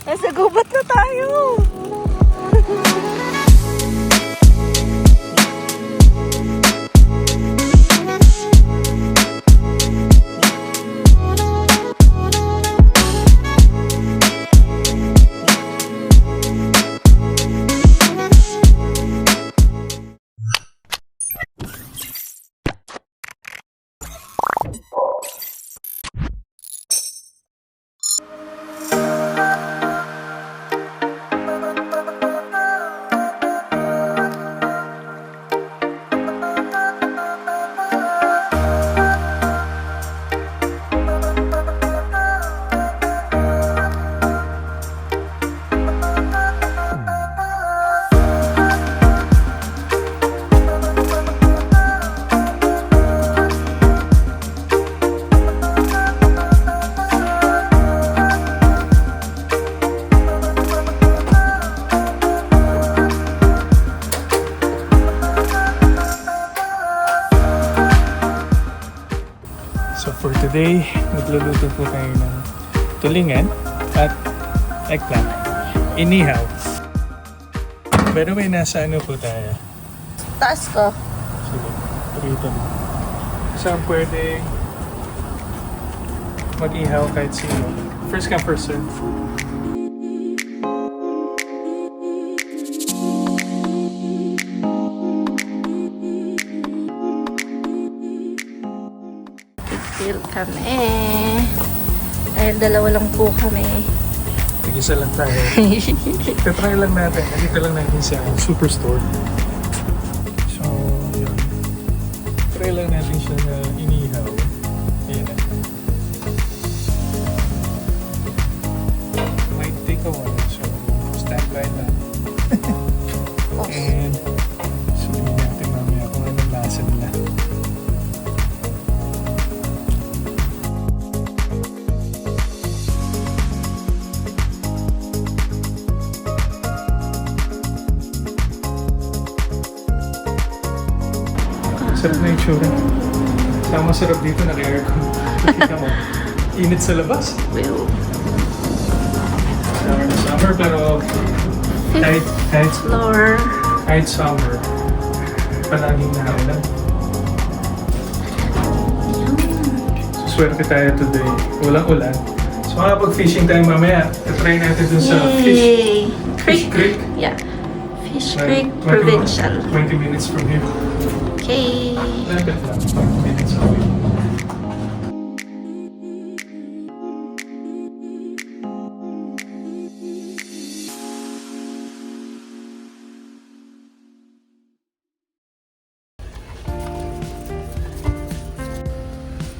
Nasa gubat na tayo. So for today, magluluto po tayo ng tulingan at eggplant. Inihaw. By the way, nasa ano po tayo? Taas ko. Sige, rito. Saan pwede mag-ihaw kahit sino? First come, first serve. Feel kami. Dahil dalawa lang po kami. Isa lang tayo. Tatry lang natin. Nandito lang natin sa Superstore. So, yun. Try lang natin siya na inihaw. Ayan na. Might take a while. So, stand by lang. And, sabihin natin mamaya kung anong lasa nila. Sarap na yung tsura. Sama sarap dito, naka-aircon. Kita mo, init sa labas. Well, Summer na summer, pero floor. kahit summer, palaging nakaulan. Swerte tayo today. Walang ulan. So makapag-fishing tayo mamaya. Try natin dun sa Yay! Fish Creek. Yeah. Fish Like, Creek Provincial. 20 minutes from here. Okay. Lapit lang. 20 minutes away.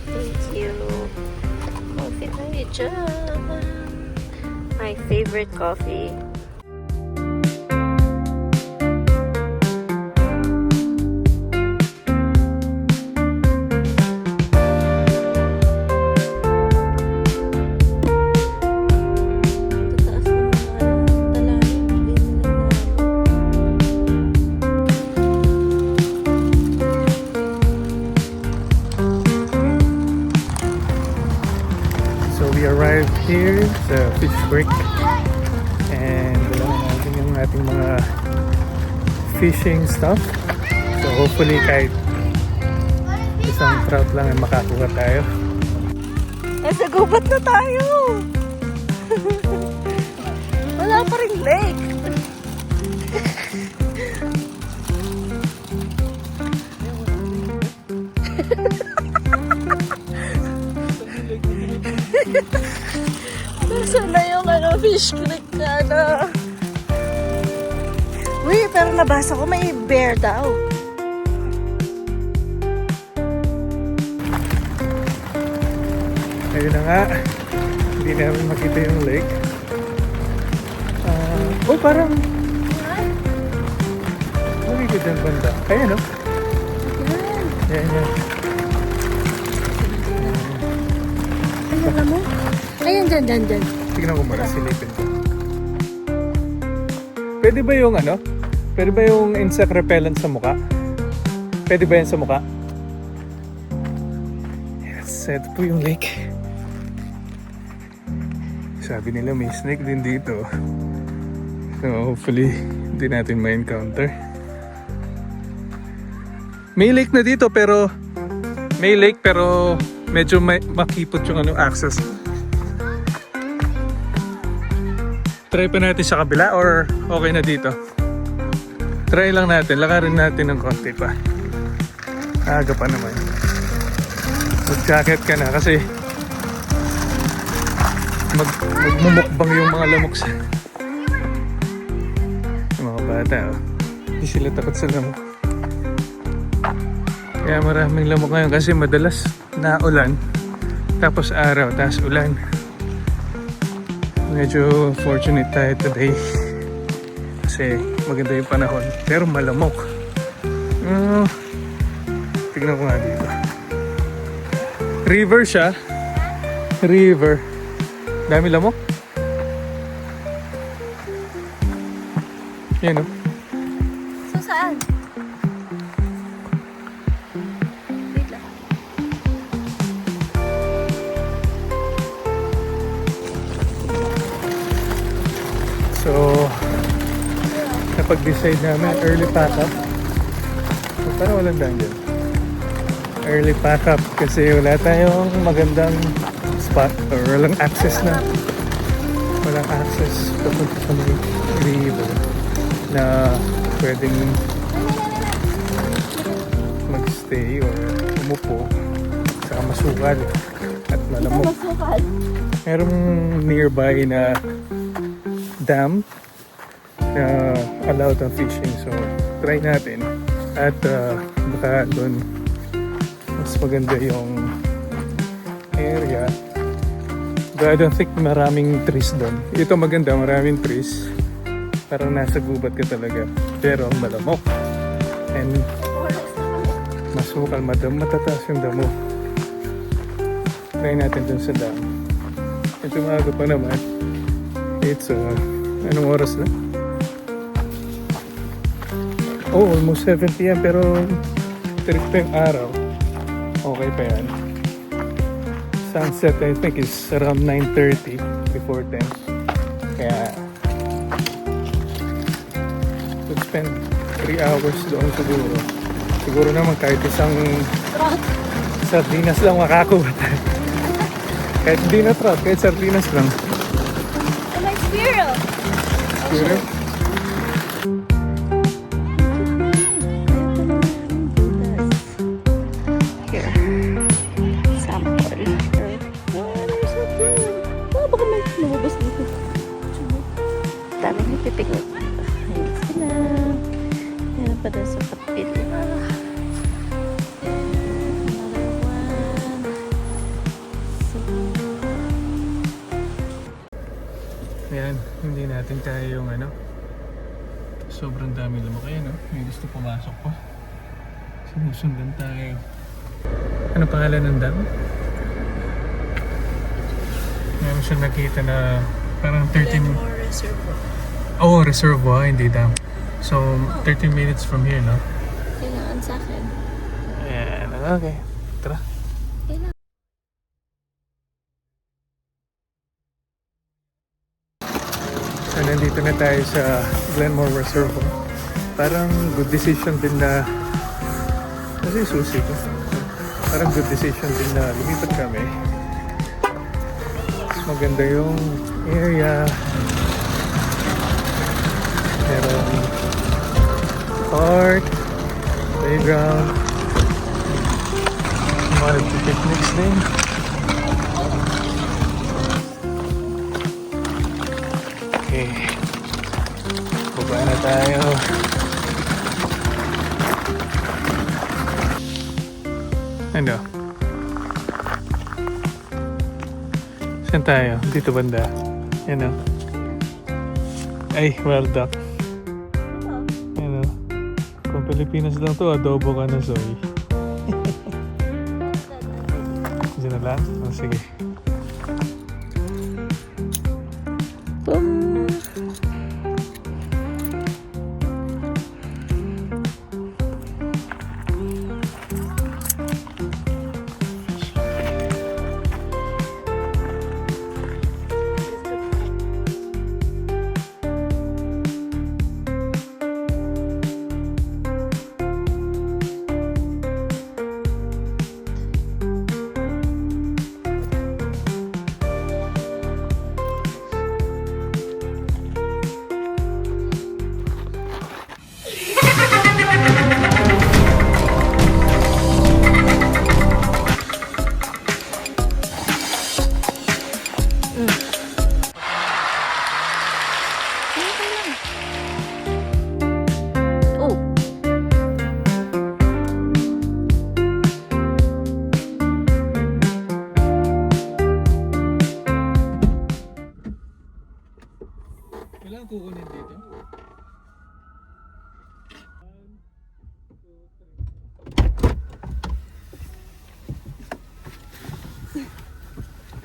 Thank you. Coffee tayo dyan. My favorite coffee. So we arrived here sa Fish Creek and dala natin yung ating mga fishing stuff. So hopefully kahit isang trout lang ay makakuha tayo. Nasa gubat na tayo. Wala pa rin lake. Nasaan na yung Fish Creek ka na? Uy, pero nabasa ko may bear daw. Ayun na nga, hindi namin makita yung lake. Parang lumikid yung banda. Ayan o. Ayan yan. Ayan mo? Ayan, dyan. Tignan ko muna, silipin ko. Pwede ba yung ano? Pwede ba yung insect repellent sa mukha? Pwede ba yan sa mukha? Yes, ito po yung lake. Sabi nila may snake din dito. So hopefully hindi natin ma-encounter. May lake na dito pero medyo makipot yung access. Try pa natin sa kabila or okay na dito? Try lang natin, lakarin natin ng konti pa. Aga pa naman. Mag-jacket ka na kasi magmumukbang yung mga lamok sa yung mga bata. Oh. Hindi sila takot sa lamok. Kaya maraming lamok ngayon kasi madalas na ulan, tapos araw, tapos ulan. Medyo fortunate tayo today kasi maganda yung panahon, pero malamok. Tignan ko nga dito. River siya. River. Dami lamok. Yan o. So, saan? Wait lang. So, napag-decide namin early pack up. So, parang walang daan dyan. Early pack up kasi wala tayong magandang spot or walang access na. Walang access papunta sa may river na pwedeng magstay or umupo sa masukal at malamok. Merong nearby na dam na allowed ang fishing, so try natin at baka doon mas maganda yung area. But I don't think maraming trees doon. Ito maganda, maraming trees, parang nasa gubat ka talaga, pero malamok and masukal, matataas yung damo. Try natin dun sa dam. Ito maaga pa naman. It's anong oras na? Oh, almost 7 PM pero tirik pa yung araw. Okay pa yan. Sunset I think is around 9:30 before 10. Kaya we'll spend 3 hours doon siguro. Siguro naman kahit isang sardinas lang makakuha tayo. Kahit hindi na trout, kahit sardinas lang. Oh, my squirrel! Squirrel? Here. Sample. Oh, there's a bird. Oh, baka may lumabas dito. Daming nagpipikot. Ayun sila. Yan pa doon sa kapit. Ayan, hindi natin kaya yung sobrang dami lamok. Ayan may gusto pumasok pa. Sinusundan tayo. Ano pangalan ng dam? Meron siya nakita na parang 13... Reservoir. Oh, reservoir, hindi dam. So, 13 minutes from here, no? Kailangan sa akin. Ayan, okay. Tara. Kailangan. So, nandito na tayo sa Glenmore Reservoir. Parang good decision din na kasi susi ko. Parang good decision din na lumipat kami. Mas maganda yung area. Merong park, playground, mga picnics din. Okay, baba na tayo. Ano? Saan tayo? Dito banda. Yan o. Ay, wild duck. Yan o. Kung Pilipinas lang to, adobo ka na, Zoe. Diyan na lang? Oh, sige. Boom! Wala ang kukunin dito.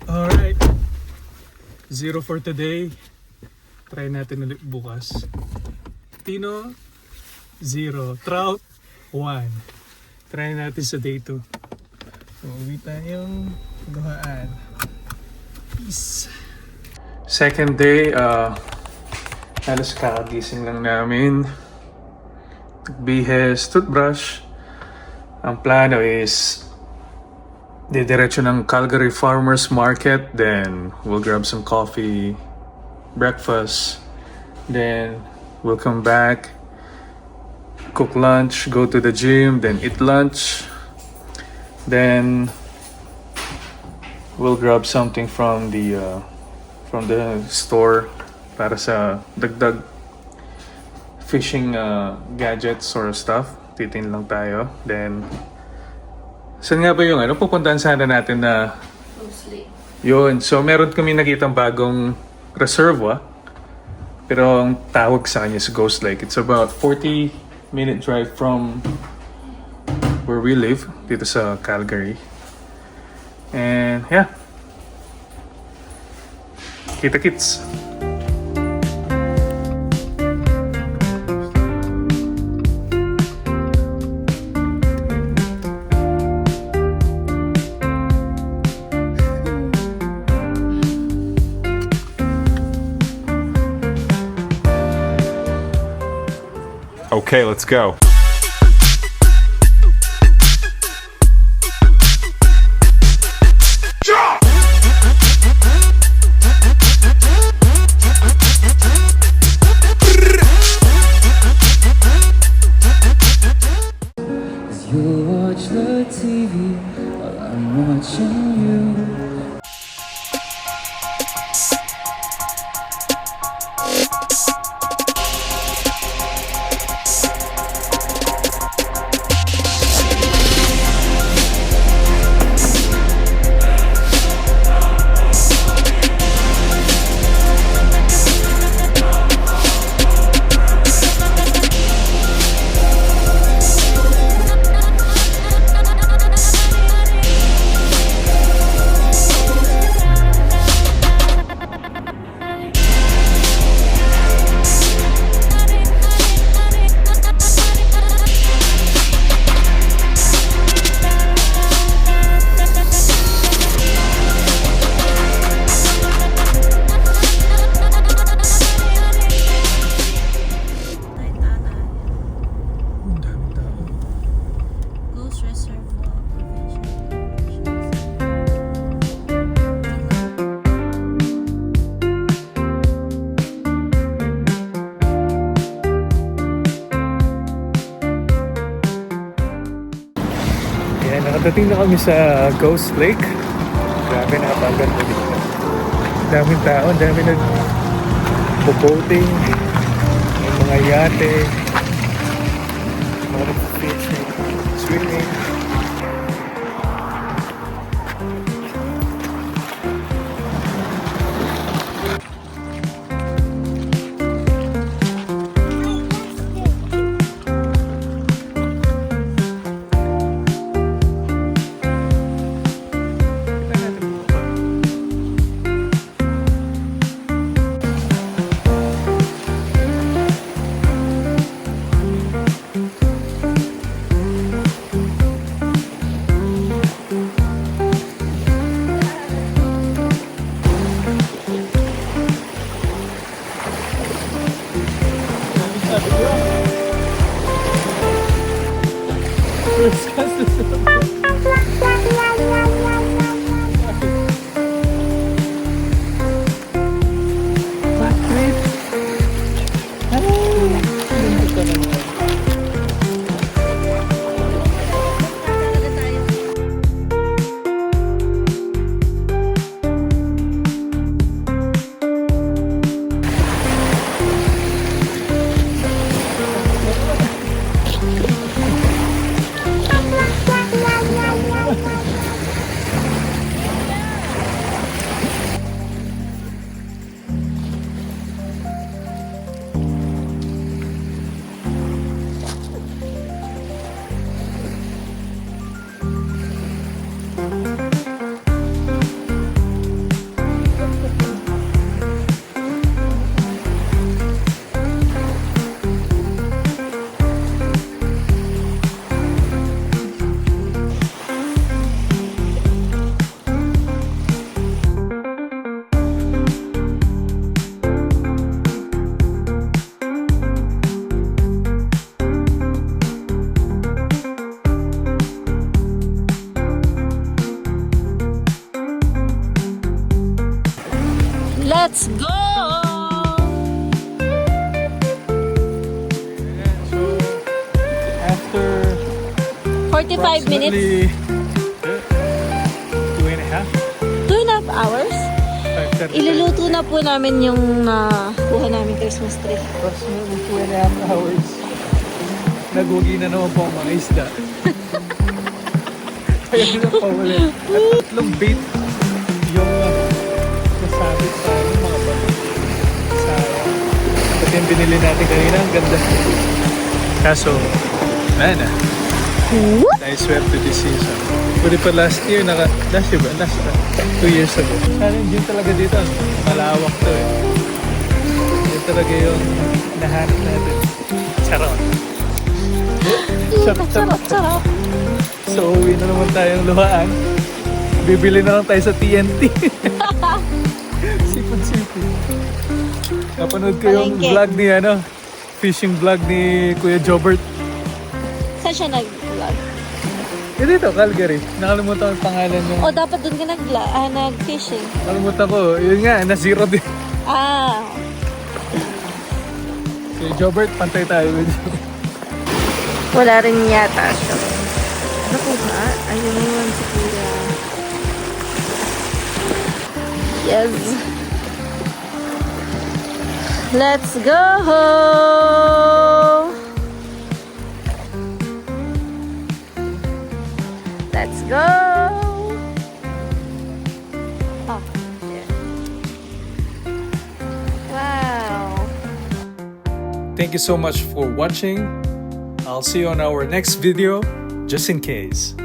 Alright. 0 for today. Try natin ulit bukas. Tino, 0. Trout, 1. Try natin sa day 2. So, uwi tayong gahaan. Peace. Second day, halos kakagising lang namin. Nagbihes, toothbrush. Ang plano is didiretso ng Calgary Farmers Market, then we'll grab some coffee, breakfast, then we'll come back, cook lunch, go to the gym, then eat lunch, then we'll grab something from the store para sa dagdag fishing gadgets or stuff. Titin lang tayo, then saan nga ba yung pupuntahan sana natin na Ghost Lake. yun. So meron kami nakitang bagong reserva, pero ang tawag sa kanya is Ghost Lake. It's about 40-minute drive from where we live dito sa Calgary. And yeah, kita-kits. Okay, let's go. You watch the TV while I'm watching you. Ang daming tao. Ghost Reservoir Provincial Corporation. Yan, nakadating na kami sa Ghost Lake. Grabe, napaganda dito. Daming tao, dami nag-boating, may mga yate, mga fishing, swimming. 45 minutes. Approximately 2.5 2.5 hours. 5:30. Iluluto na po namin yung nakuha namin Christmas tree. Approximately 2.5 hours. Nagugi na naman po ang mga isda. Kaya nila pa ulit. At 3 bait yung nasabit sa mga bago. Sa pati yung binili natin kanina, ang ganda. Kaso, wala na. Dahil swerte this season. Pwede pa last year, last year ba? 2 years ago. Challenging talaga dito. Malawak to eh. Yun talaga yung nahanap natin. Charot. Sarap. So, uwi na naman tayong luhaan. Bibili na lang tayo sa TNT. Seafood City. Napanood ko yung Palengke. vlog ni fishing vlog ni Kuya Jobert. Saan siya nag-vlog? Eh dito, Calgary. Nakalimutan ko yung pangalan niya. O, dapat doon ka nag-fishing. Nakalimutan ko. Yun nga, na-zero din. Ah. Kuya Jobert, pantay tayo with you. Wala rin yata siya. Naku ba? Ayun, si Kuya. Yes. Let's go! Let's go! Oh, yeah. Wow. Thank you so much for watching. I'll see you on our next video, just in case.